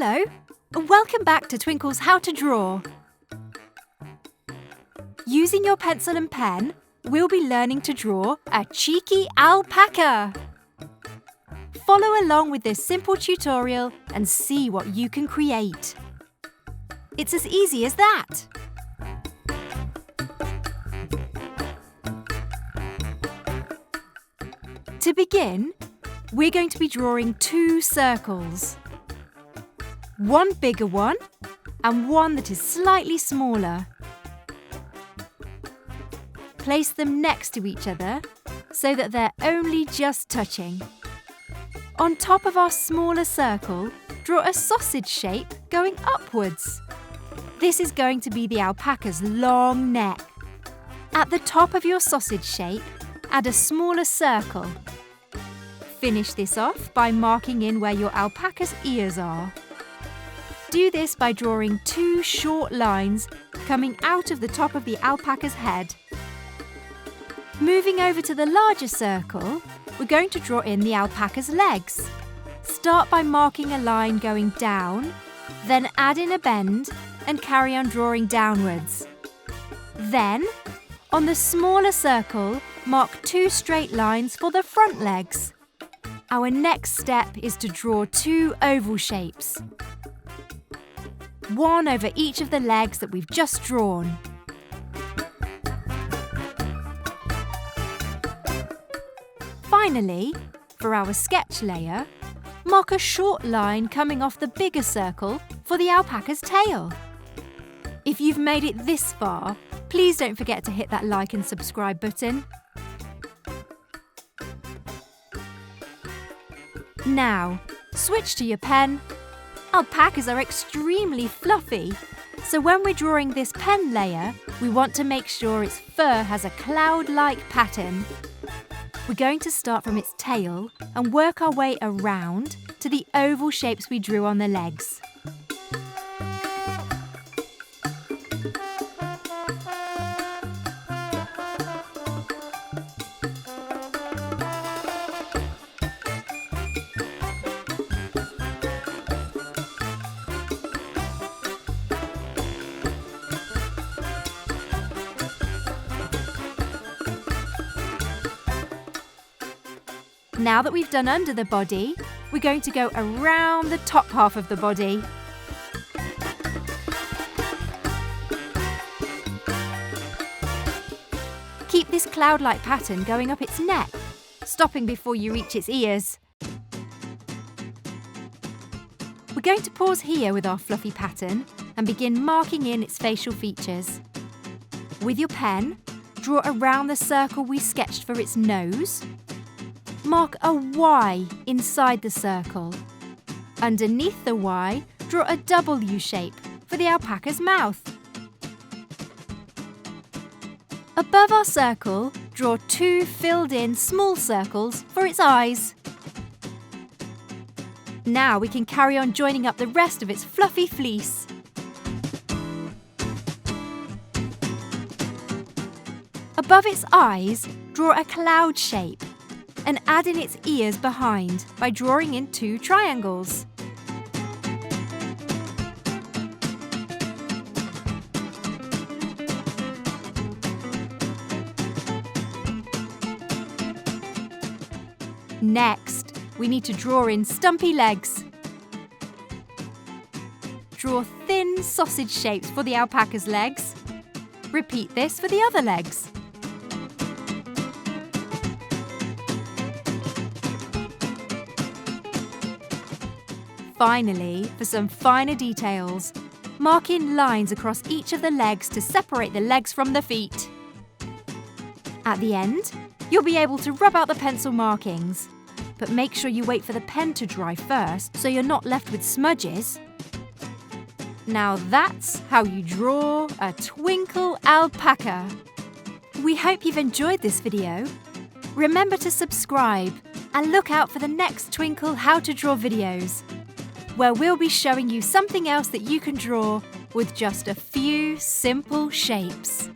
Hello, and welcome back to Twinkl's How to Draw. Using your pencil and pen, we'll be learning to draw a cheeky alpaca. Follow along with this simple tutorial and see what you can create. It's as easy as that. To begin, we're going to be drawing two circles. One bigger one and one that is slightly smaller. Place them next to each other so that they're only just touching. On top of our smaller circle, draw a sausage shape going upwards. This is going to be the alpaca's long neck. At the top of your sausage shape, add a smaller circle. Finish this off by marking in where your alpaca's ears are. Do this by drawing two short lines coming out of the top of the alpaca's head. Moving over to the larger circle, we're going to draw in the alpaca's legs. Start by marking a line going down, then add in a bend and carry on drawing downwards. Then, on the smaller circle, mark two straight lines for the front legs. Our next step is to draw two oval shapes. One over each of the legs that we've just drawn. Finally, for our sketch layer, mark a short line coming off the bigger circle for the alpaca's tail. If you've made it this far, please don't forget to hit that like and subscribe button. Now, switch to your pen. Alpacas are extremely fluffy, so when we're drawing this pen layer, we want to make sure its fur has a cloud-like pattern. We're going to start from its tail and work our way around to the oval shapes we drew on the legs. Now that we've done under the body, we're going to go around the top half of the body. Keep this cloud-like pattern going up its neck, stopping before you reach its ears. We're going to pause here with our fluffy pattern and begin marking in its facial features. With your pen, draw around the circle we sketched for its nose. Mark a Y inside the circle. Underneath the Y, draw a W shape for the alpaca's mouth. Above our circle, draw two filled-in small circles for its eyes. Now we can carry on joining up the rest of its fluffy fleece. Above its eyes, draw a cloud shape and add in its ears behind by drawing in two triangles. Next, we need to draw in stumpy legs. Draw thin sausage shapes for the alpaca's legs. Repeat this for the other legs. Finally, for some finer details, mark in lines across each of the legs to separate the legs from the feet. At the end, you'll be able to rub out the pencil markings, but make sure you wait for the pen to dry first so you're not left with smudges. Now that's how you draw a Twinkl alpaca. We hope you've enjoyed this video. Remember to subscribe and look out for the next Twinkl How to Draw videos, where we'll be showing you something else that you can draw with just a few simple shapes.